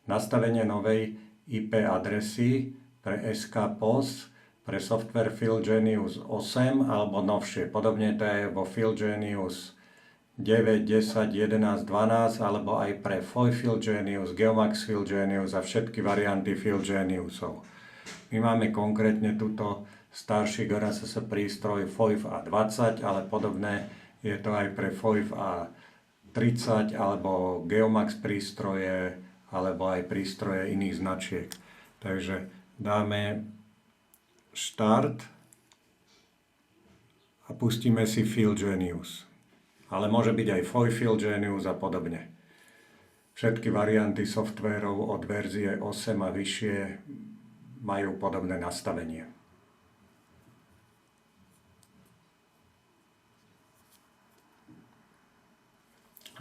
nastavenie novej IP adresy pre SK POS, pre software PhilGenius 8 alebo novšie. Podobne to je vo PhilGenius 9, 10, 11, 12 alebo aj pre FOI PhilGenius, Geomax PhilGenius a všetky varianty PhilGeniusov. My máme konkrétne túto starší GNSS prístroj FOIF A20, ale podobné je to aj pre FOIF A30 alebo Geomax prístroje alebo aj prístroje iných značiek. Takže dáme štart a pustíme si PhilGenius. Ale môže byť aj FOI PhilGenius a podobne. Všetky varianty softverov od verzie 8 a vyššie majú podobné nastavenie.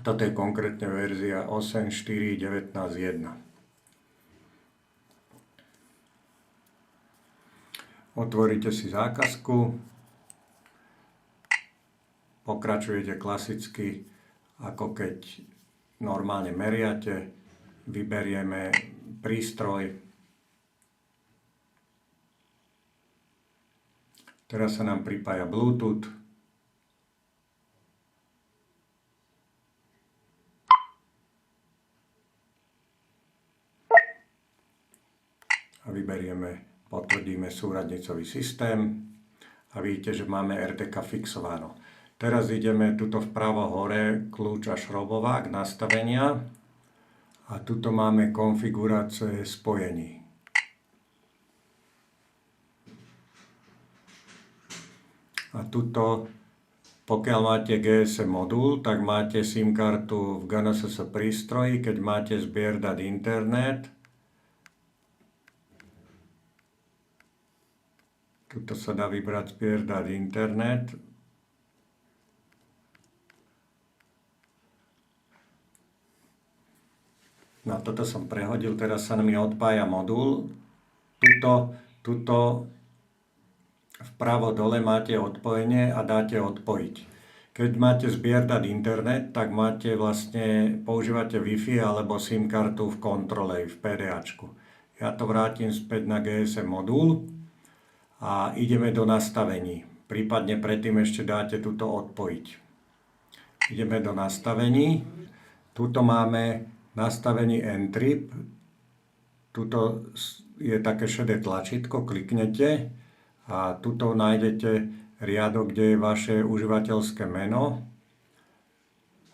Toto je konkrétne verzia 8.4.19.1. Otvoríte si zákazku, pokračujete klasicky, ako keď normálne meriate, vyberieme prístroj. Teraz sa nám pripája Bluetooth. A vyberieme, potvrdíme súradnicový systém a vidíte, že máme RTK fixované. Teraz ideme tuto vpravo hore, kľúč a šrobovák, nastavenia a tuto máme konfigurácie spojení. A tuto, pokiaľ máte GSM modul, tak máte SIM kartu v GNSS prístroji, keď máte zbier dát internet. Tuto sa dá vybrať zbier dát internet. No toto som prehodil, teraz sa mi odpája modul. Tuto vpravo dole máte odpojenie a dáte odpojiť. Keď máte zbier dát internet, tak používate Wi-Fi alebo SIM kartu v kontrole, v PDAčku. Ja to vrátim späť na GSM modul a ideme do nastavení. Prípadne predtým ešte dáte tuto odpojiť. Ideme do nastavení. Tuto máme nastavení N-Trip. Tuto je také šedé tlačítko, kliknete a tuto nájdete riadok, kde je vaše užívateľské meno.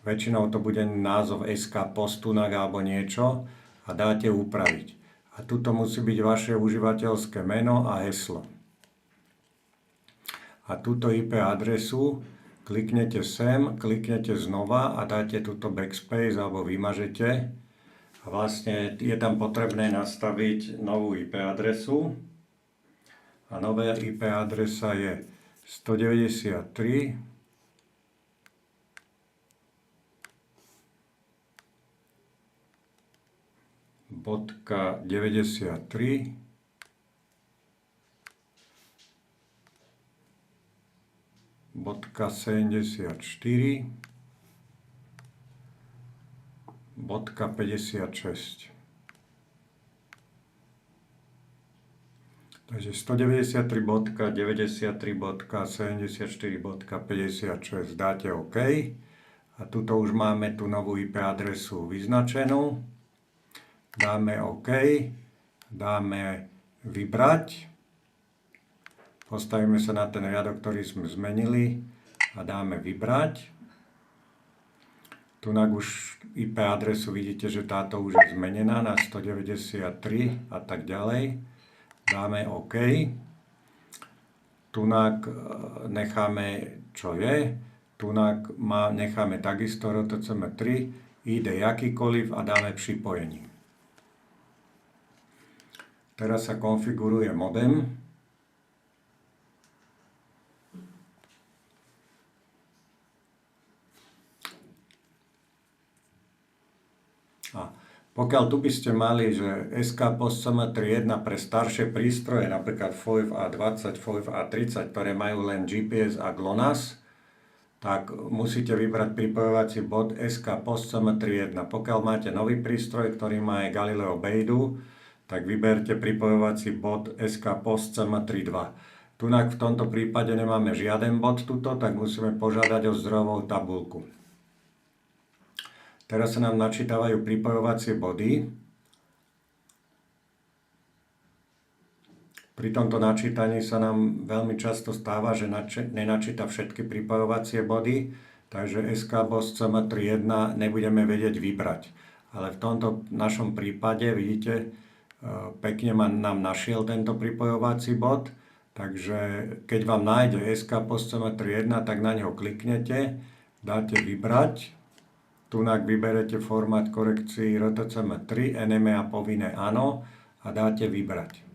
Väčšinou to bude názov SK Postunak alebo niečo a dáte upraviť. A tuto musí byť vaše užívateľské meno a heslo. A túto IP adresu kliknete sem, kliknete znova a dáte túto backspace alebo vymažete. A vlastne je tam potrebné nastaviť novú IP adresu. A nová IP adresa je 193 .93 .74 .56. Takže 193.93.74.56 dáte OK. A tuto už máme tú novú IP adresu vyznačenú. Dáme OK. Dáme vybrať. Postavíme sa na ten riadok, ktorý sme zmenili a dáme vybrať. Tunak už IP adresu vidíte, že táto už je zmenená na 193 a tak ďalej. Dáme OK. Tunak necháme, čo je. Tunak necháme takisto RTCM3, ID jakýkoliv a dáme pripojenie. Teraz sa konfiguruje modem. A pokiaľ tu by ste mali, že SK POS CM3.1 pre staršie prístroje, napríklad FOIF A20, FOIF A30, ktoré majú len GPS a GLONASS, tak musíte vybrať pripojovací bod SK POST CM31. Pokiaľ máte nový prístroj, ktorý má aj Galileo Bejdu, tak vyberte pripojovací bod SK POST CM32. Tunak v tomto prípade nemáme žiaden bod tuto, tak musíme požiadať o zdrojovú tabuľku. Teraz sa nám načítavajú pripojovacie body. Pri tomto načítaní sa nám veľmi často stáva, že nenačíta všetky pripojovacie body, takže SK POST CM31 nebudeme vedieť vybrať. Ale v tomto našom prípade, vidíte, pekne nám našiel tento pripojovací bod, takže keď vám nájde SK POST CM31, tak na neho kliknete, dáte vybrať, tunak vyberete formát korekcií RTCM3, NME a povinné áno a dáte vybrať.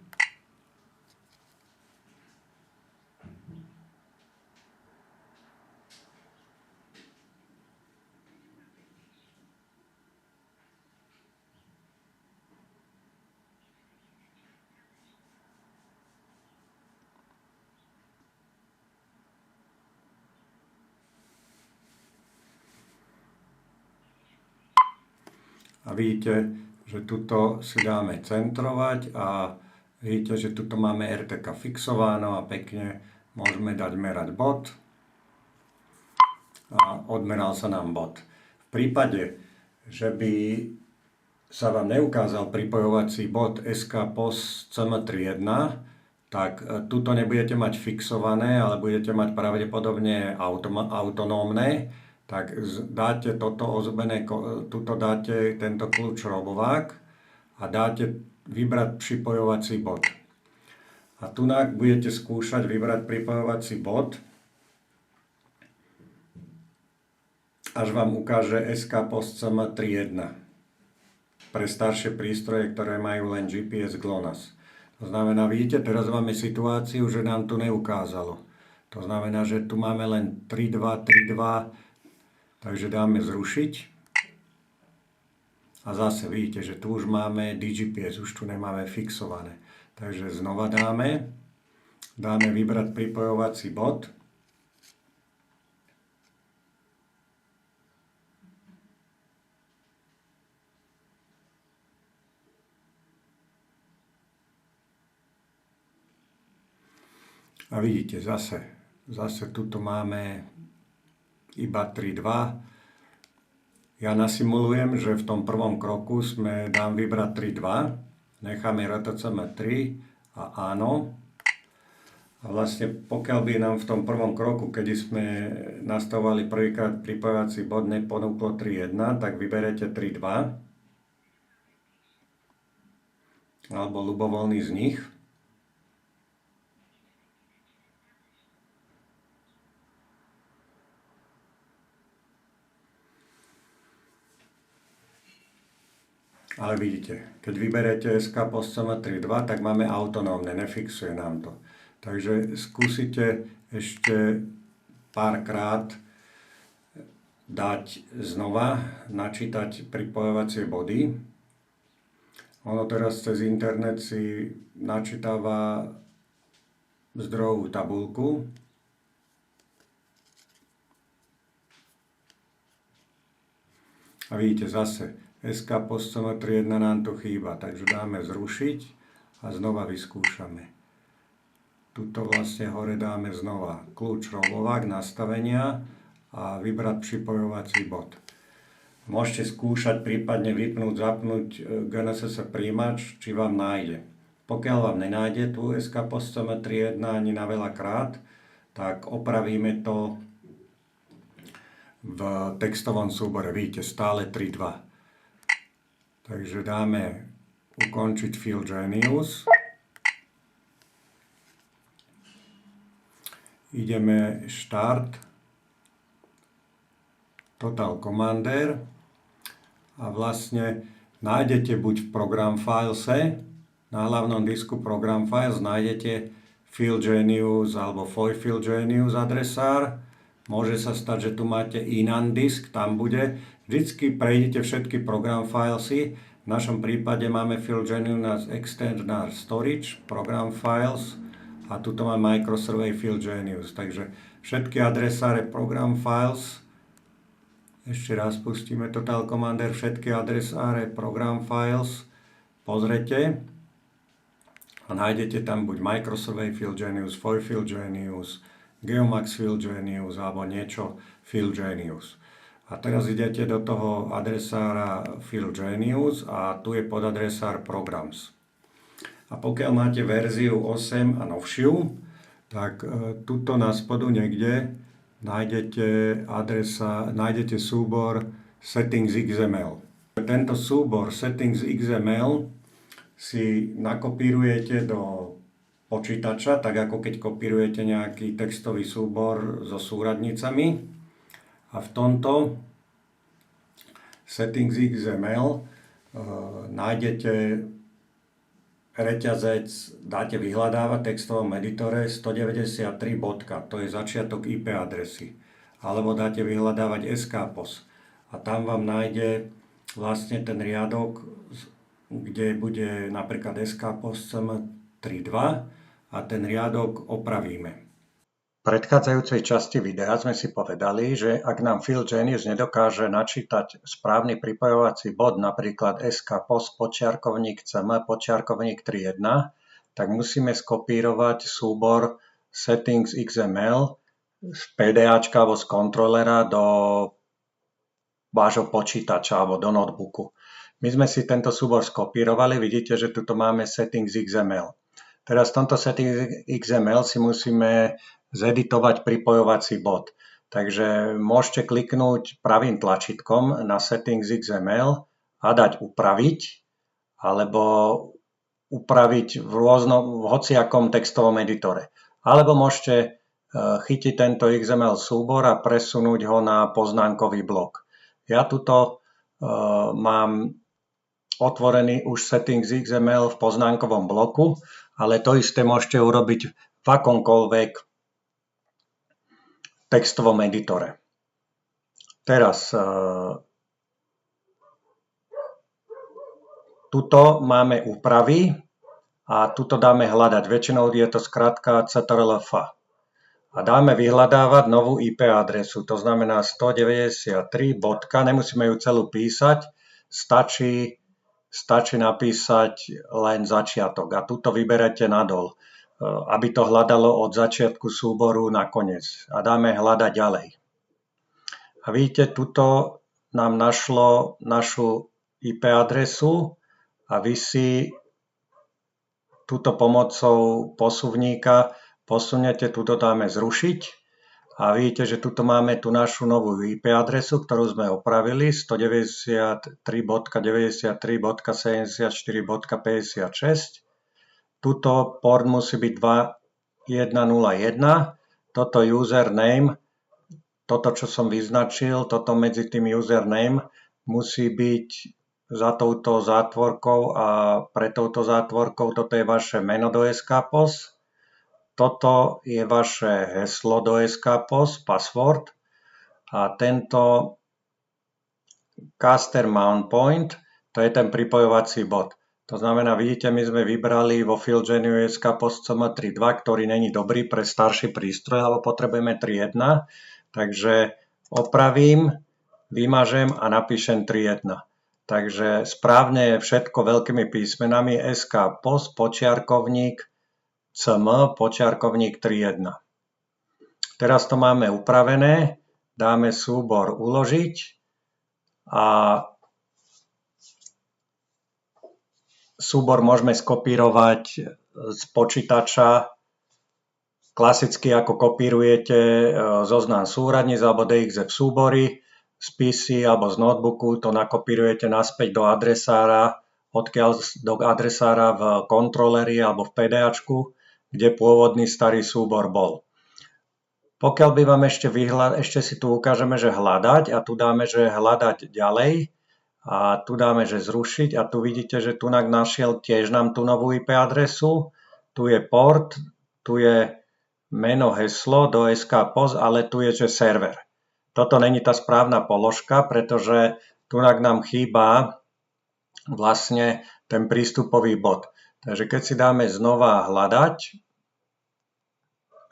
A vidíte, že tuto si dáme centrovať a vidíte, že tuto máme RTK fixováno a pekne môžeme dať merať bod a odmeral sa nám bod. V prípade, že by sa vám neukázal pripojovací bod SK POST CM31, tak tuto nebudete mať fixované, ale budete mať pravdepodobne autonómne, tak dáte tuto dáte tento kľúč robovák a dáte vybrať pripojovací bod. A tunak budete skúšať vybrať pripojovací bod, až vám ukáže SK POST CM31 pre staršie prístroje, ktoré majú len GPS GLONASS. To znamená, vidíte, teraz máme situáciu, že nám tu neukázalo. To znamená, že tu máme len 3.2, 3.2, takže dáme zrušiť. A zase vidíte, že tu už máme DGPS, už tu nemáme fixované. Takže znova dáme vybrať pripojovací bod. A vidíte, zase tuto máme iba 3.2. Ja nasimulujem, že v tom prvom kroku dám vybrať 3.2, necháme RTCM3 a áno. A vlastne pokiaľ by nám v tom prvom kroku, keď sme nastavovali prvýkrát pripojovací bod, neponúklo 3.1, tak vyberete 3.2 alebo ľubovoľný z nich. Ale vidíte, keď vyberete SK POST CM32, tak máme autonómne, nefixuje nám to. Takže skúsite ešte párkrát dať znova, načítať pripojovacie body. Ono teraz cez internet si načítava zdrojovú tabuľku. A vidíte zase, SK POST CM31 nám tu chýba, takže dáme zrušiť a znova vyskúšame. Tuto vlastne hore dáme znova kľúč robovák, nastavenia a vybrať pripojovací bod. Môžete skúšať prípadne vypnúť, zapnúť GNSS príjimač, či vám nájde. Pokiaľ vám nenájde tu SK POST CM31 ani na veľakrát, tak opravíme to v textovom súbore. Vidíte, stále 3.2. Takže dáme ukončiť FieldGenius. Ideme Start, Total Commander a vlastne nájdete buď v Program Filese, na hlavnom disku Program Files nájdete FieldGenius alebo FieldGenius adresár. Môže sa stať, že tu máte inan disk, tam bude. Vždycky prejdite všetky program filesy. V našom prípade máme FieldGenius External Storage, Program Files a tuto má Microsurvey FieldGenius. Takže všetky adresáre program files. Ešte raz pustíme Total Commander, všetky adresáre program files. Pozrite a nájdete tam buď Microsurvey Fieldgenius, Foy Fieldgenius, Geomax Fieldgenius alebo niečo Fieldgenius. A teraz idete do toho adresára Fieldgenius a tu je podadresár Programs. A pokiaľ máte verziu 8 a novšiu, tak tuto na spodu niekde nájdete súbor Settings XML. Tento súbor Settings XML si nakopírujete do počítača, tak ako keď kopírujete nejaký textový súbor so súradnicami. A v tomto Settings XML nájdete reťazec, dáte vyhľadávať v textovom editore 193 bodka, to je začiatok IP adresy. Alebo dáte vyhľadávať skpos a tam vám nájde vlastne ten riadok, kde bude napríklad skpos cm32 a ten riadok opravíme. V predchádzajúcej časti videa sme si povedali, že ak nám Fieldgenius nedokáže načítať správny pripojovací bod, napríklad skpos_cm_3.1, tak musíme skopírovať súbor Settings XML z PDAčka alebo z kontrolera do vášho počítača alebo do notebooku. My sme si tento súbor skopírovali, vidíte, že tuto máme Settings XML. Teraz v tomto Settings XML si musíme zeditovať pripojovací bod. Takže môžete kliknúť pravým tlačítkom na Settings XML a dať upraviť, alebo upraviť v hociakom textovom editore. Alebo môžete chytiť tento XML súbor a presunúť ho na poznámkový blok. Ja tuto mám otvorený už Settings XML v poznámkovom bloku, ale to isté môžete urobiť v akomkoľvek textovom editore. Teraz tuto máme úpravy a tuto dáme hľadať. Väčšinou je to skratka ctrl-f. A dáme vyhľadávať novú IP adresu, to znamená 193. Nemusíme ju celú písať, stačí napísať len začiatok a tuto vyberete nadol, aby to hľadalo od začiatku súboru na koniec. A dáme hľadať ďalej. A vidíte, tuto nám našlo našu IP adresu a vy si túto pomocou posuvníka posuniete, tuto dáme zrušiť a vidíte, že tuto máme tú našu novú IP adresu, ktorú sme opravili 193.93.74.56. Tuto port musí byť 2101, toto username, toto čo som vyznačil, toto medzi tým username musí byť za touto zátvorkou a pre touto zátvorkou toto je vaše meno do skpos, toto je vaše heslo do skpos, password a tento caster mount point, to je ten pripojovací bod. To znamená, vidíte, my sme vybrali vo Fieldgenius skpos cm3.2, ktorý není dobrý pre starší prístroj, alebo potrebujeme 3.1. Takže opravím, vymažem a napíšem 3.1. Takže správne je všetko veľkými písmenami skpos _cm_3.1. Teraz to máme upravené, dáme súbor uložiť a súbor môžeme skopírovať z počítača klasicky, ako kopírujete zoznam súradníc alebo DXF súbory z PC alebo z notebooku, to nakopírujete naspäť do adresára, odkiaľ do adresára v kontroleri alebo v PDAčku, kde pôvodný starý súbor bol. Pokiaľ by vám ešte si tu ukážeme, že hľadať a tu dáme, že hľadať ďalej, a tu dáme, že zrušiť a tu vidíte, že tu našiel tiež nám tú novú IP adresu, tu je port, tu je meno, heslo do skpos, ale tu je, že server. Toto není tá správna položka, pretože tu nám chýba vlastne ten prístupový bod. Takže keď si dáme znova hľadať,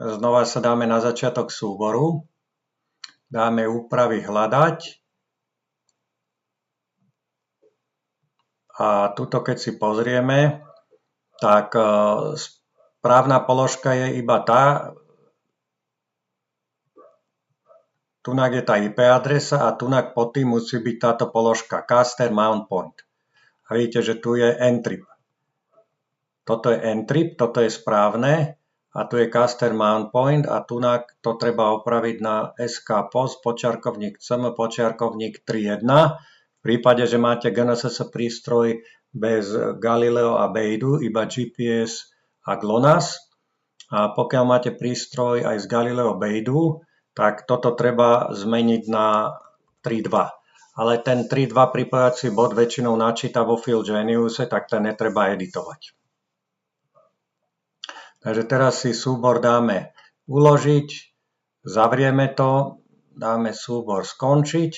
Znova sa dáme na začiatok súboru. Dáme úpravy hľadať. A tuto keď si pozrieme, tak správna položka je iba tá, tunak je tá IP adresa a tunak pod tým musí byť táto položka Caster Mount Point. A vidíte, že tu je N-trip. Toto je N-trip, toto je správne a tu je Caster Mount Point a tunak to treba opraviť na SK POS _CM _3.1. V prípade, že máte GNSS prístroj bez Galileo a Beidu, iba GPS a GLONASS. A pokiaľ máte prístroj aj z Galileo Beidu, tak toto treba zmeniť na 3.2. Ale ten 3.2 pripojací bod väčšinou načíta vo Field Geniuse, tak ten netreba editovať. Takže teraz si súbor dáme uložiť, zavrieme to, dáme súbor skončiť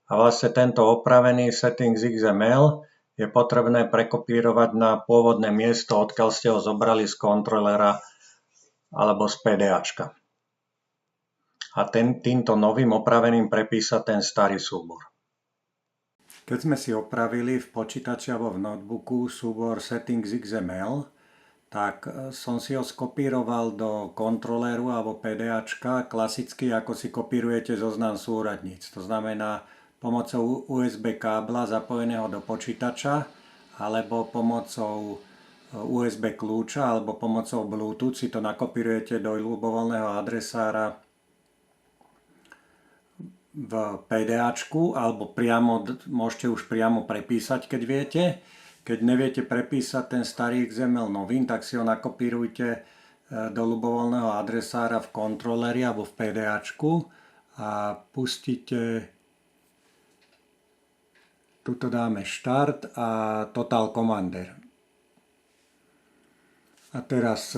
a vlastne tento opravený settings XML je potrebné prekopírovať na pôvodné miesto, odkiaľ ste ho zobrali z kontrolera alebo z PDAčka. A týmto novým opraveným prepísať ten starý súbor. Keď sme si opravili v počítači alebo v notebooku súbor settings XML, tak som si ho skopíroval do kontroléru alebo PDAčka, klasicky ako si kopírujete zoznam súradníc. To znamená pomocou USB kábla zapojeného do počítača alebo pomocou USB kľúča alebo pomocou Bluetooth si to nakopírujete do ľubovoľného adresára v PDAčku alebo priamo, môžete už priamo prepísať, keď viete. Keď neviete prepísať ten starý XML novým, tak si ho nakopírujte do ľubovoľného adresára v kontroleri alebo v PDAčku a pustíte, tuto dáme Start a Total Commander. A teraz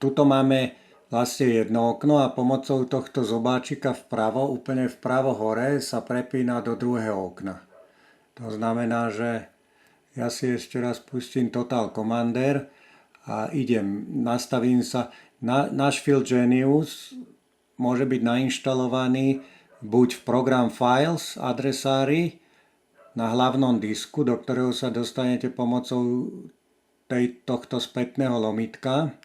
tuto máme vlastne jedno okno a pomocou tohto zobáčika vpravo, úplne vpravo hore sa prepína do druhého okna. To znamená, že ja si ešte raz pustím Total Commander a nastavím sa. Náš Field Genius môže byť nainštalovaný buď v Program Files adresári na hlavnom disku, do ktorého sa dostanete pomocou tohto spätného lomitka,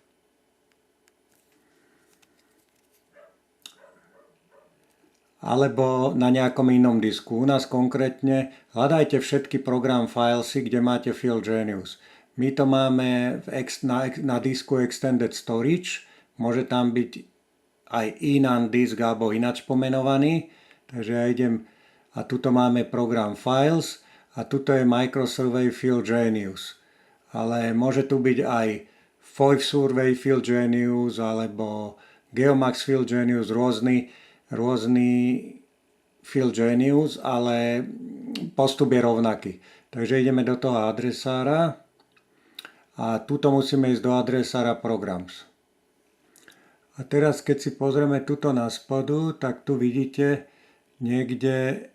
alebo na nejakom inom disku. U nás konkrétne hľadajte všetky program filesy, kde máte Field Genius. My to máme na disku Extended Storage, môže tam byť aj inan disk alebo ináč pomenovaný. Takže ja idem a tuto máme program files a tuto je Microsurvey Field Genius. Ale môže tu byť aj FOIF Survey Field Genius alebo Geomax Field Genius, rôzny Field Genius, ale postup je rovnaký. Takže ideme do toho adresára a tuto musíme ísť do adresára Programs. A teraz keď si pozrieme tuto na spodu, tak tu vidíte niekde,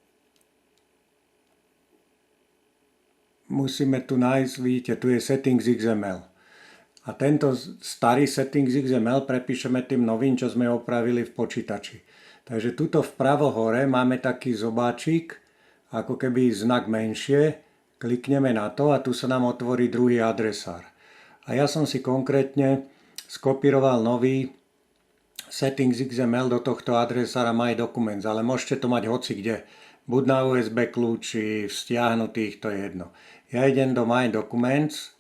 musíme tu nájsť, vidíte, tu je Settings XML. A tento starý Settings XML prepíšeme tým novým, čo sme opravili v počítači. Takže tuto vpravo hore máme taký zobáčik, ako keby znak menšie, klikneme na to a tu sa nám otvorí druhý adresár. A ja som si konkrétne skopíroval nový Settings XML do tohto adresára My Documents, ale môžete to mať hoci kde, buď na USB kľúči, v stiahnutých, to je jedno. Ja idem do My Documents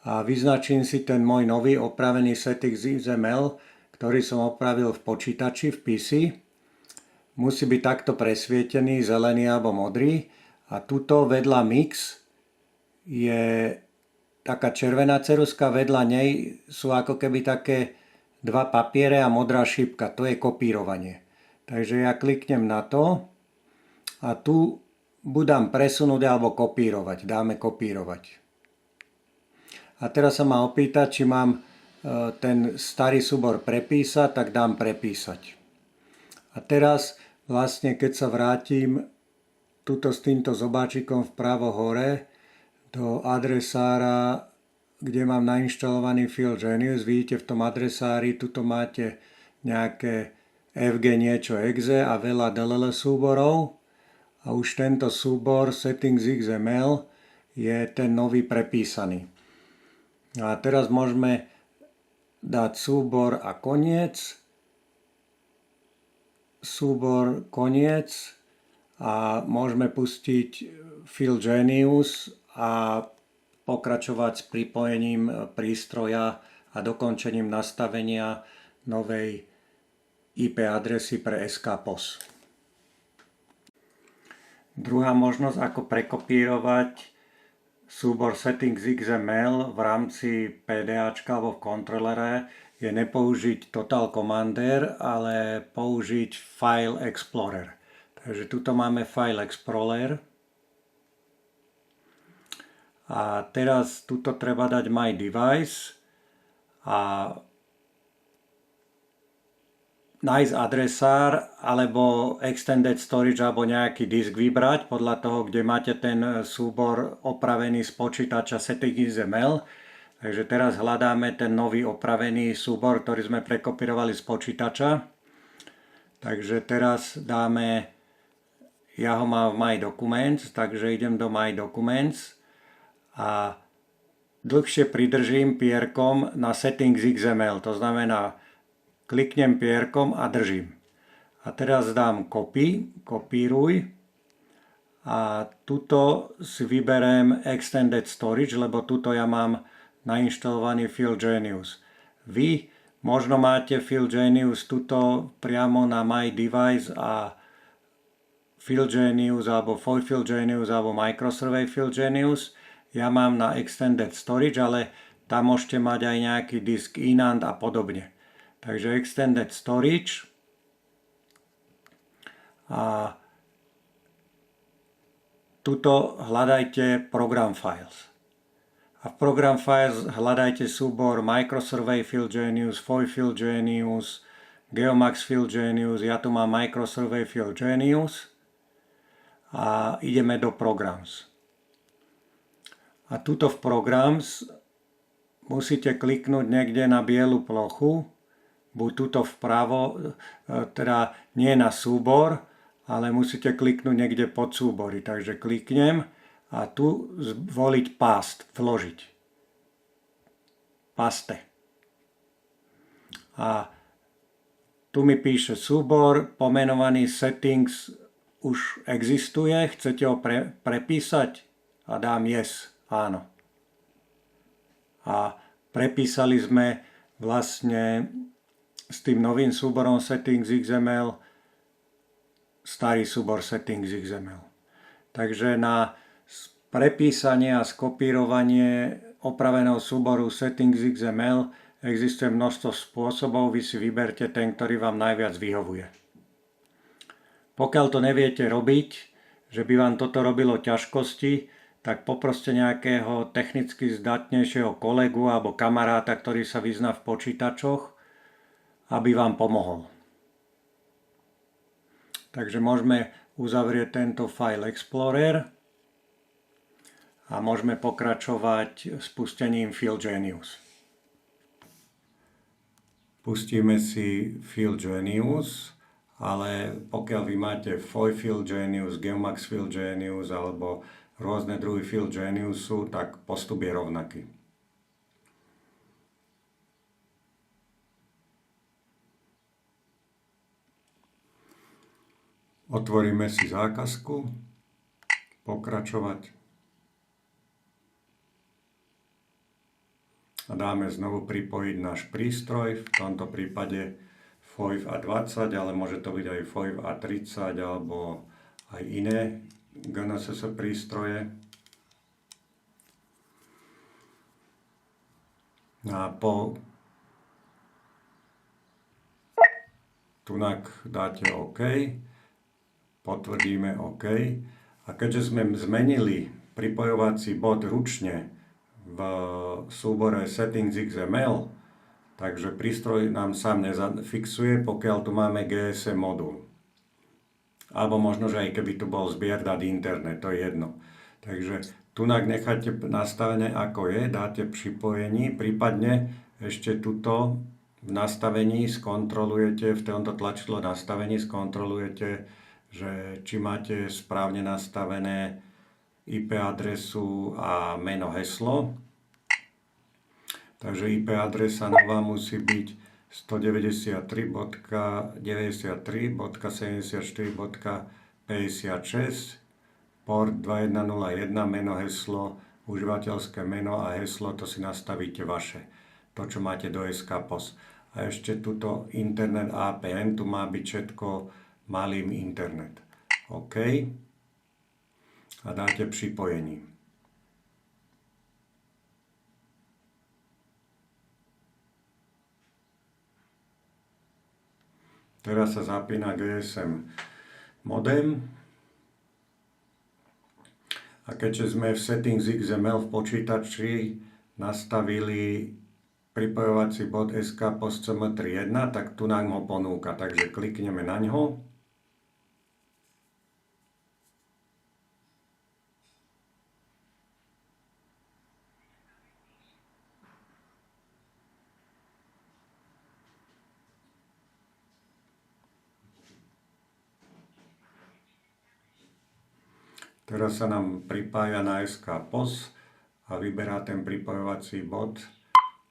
a vyznačím si ten môj nový opravený Settings XML, ktorý som opravil v počítači, v PC. Musí byť takto presvietený, zelený alebo modrý. A tuto vedľa Mix je taká červená ceruska, vedľa nej sú ako keby také dva papiere a modrá šipka. To je kopírovanie. Takže ja kliknem na to a tu budem presunúť alebo kopírovať. Dáme kopírovať. A teraz sa ma opýta, či mám ten starý súbor prepísať, tak dám prepísať. A teraz vlastne, keď sa vrátim tuto s týmto zobáčikom vpravo hore do adresára kde mám nainštalovaný PhilGenius. Vidíte v tom adresári, tuto máte nejaké FG niečo exe a veľa DLL súborov. A už tento súbor settings XML je ten nový prepísaný. A teraz môžeme dať súbor a koniec. Súbor, koniec. A môžeme pustiť PhilGenius a pokračovať s pripojením prístroja a dokončením nastavenia novej IP adresy pre SKPOS. Druhá možnosť, ako prekopírovať súbor settings XML v rámci PDAčka alebo v kontrolere, je nepoužiť Total Commander, ale použiť File Explorer. Takže tuto máme File Explorer. A teraz tuto treba dať My Device a nájsť adresár alebo Extended Storage alebo nejaký disk vybrať podľa toho, kde máte ten súbor opravený z počítača settings XML. Takže teraz hľadáme ten nový opravený súbor, ktorý sme prekopírovali z počítača. Takže teraz dáme, ja ho mám v My Documents, takže idem do My Documents a dlhšie pridržím pierkom na settings XML, to znamená kliknem pierkom a držím. A teraz dám kopíruj a tuto si vyberiem Extended Storage, lebo tuto ja mám nainštalovaný PhilGenius. Vy možno máte PhilGenius tuto priamo na My Device a PhilGenius alebo PhilGenius alebo Microsurvey PhilGenius. Ja mám na Extended Storage, ale tam môžete mať aj nejaký disk Inand a podobne. Takže Extended Storage a tuto hľadajte Program Files. A v Program Files hľadajte súbor Microsurvey PhilGenius, PhilGenius, Geomax PhilGenius, ja tu mám Microsurvey PhilGenius a ideme do Programs. A tuto v Programs musíte kliknúť niekde na bielu plochu, buď tuto vpravo, teda nie na súbor, ale musíte kliknúť niekde pod súbory. Takže kliknem a tu zvoliť Paste, vložiť. Paste. A tu mi píše súbor, pomenovaný settings už existuje, chcete ho prepísať? A dám yes, áno. A prepísali sme vlastne s tým novým súborom settings XML starý súbor settings XML. Takže na prepísanie a skopírovanie opraveného súboru settings XML existuje množstvo spôsobov, vy si vyberte ten, ktorý vám najviac vyhovuje. Pokiaľ to neviete robiť, že by vám toto robilo ťažkosti, tak poproste nejakého technicky zdatnejšieho kolegu alebo kamaráta, ktorý sa vyzná v počítačoch, aby vám pomohol. Takže môžeme uzavrieť tento File Explorer a môžeme pokračovať spustením PhilGenius. Pustíme si PhilGenius, ale pokiaľ vy máte PhilGenius, Geomax PhilGenius alebo rôzne druhy PhilGeniusu, tak postup je rovnaký. Otvoríme si zákazku, pokračovať a dáme znovu pripojiť náš prístroj, v tomto prípade FOIV A20, ale môže to byť aj FOIV A30 alebo aj iné GNSS prístroje. A po tunak dáte OK. Potvrdíme OK. A keďže sme zmenili pripojovací bod ručne v súbore settings XML, takže prístroj nám sám nezafixuje, pokiaľ tu máme GSM modul. Alebo možno, že aj keby tu bol zbier dát internet, to je jedno. Takže Tunak necháte nastavené ako je, dáte pripojení, prípadne ešte tuto v nastavení skontrolujete, v tomto tlačidlo nastavení skontrolujete, že či máte správne nastavené IP adresu a meno heslo. Takže IP adresa nová musí byť 193.93.74.56, port 2101, meno, heslo, užívateľské meno a heslo, to si nastavíte vaše, to čo máte do SK POS. A ešte tuto internet APN, tu má byť všetko malým internet. OK. A dáte pripojení. Teraz sa zapína GSM modem. A keďže sme v settings XML v počítači nastavili pripojovací bod SK POS CM31, tak tu nám ho ponúka. Takže klikneme na ňo. Teraz sa nám pripája na SK POS a vyberá ten pripojovací bod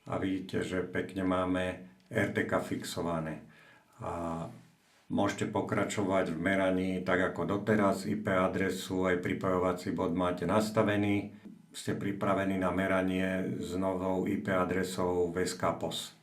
a vidíte, že pekne máme RTK fixované. A môžete pokračovať v meraní tak ako doteraz, IP adresu aj pripojovací bod máte nastavený. Ste pripravení na meranie s novou IP adresou v SK POS.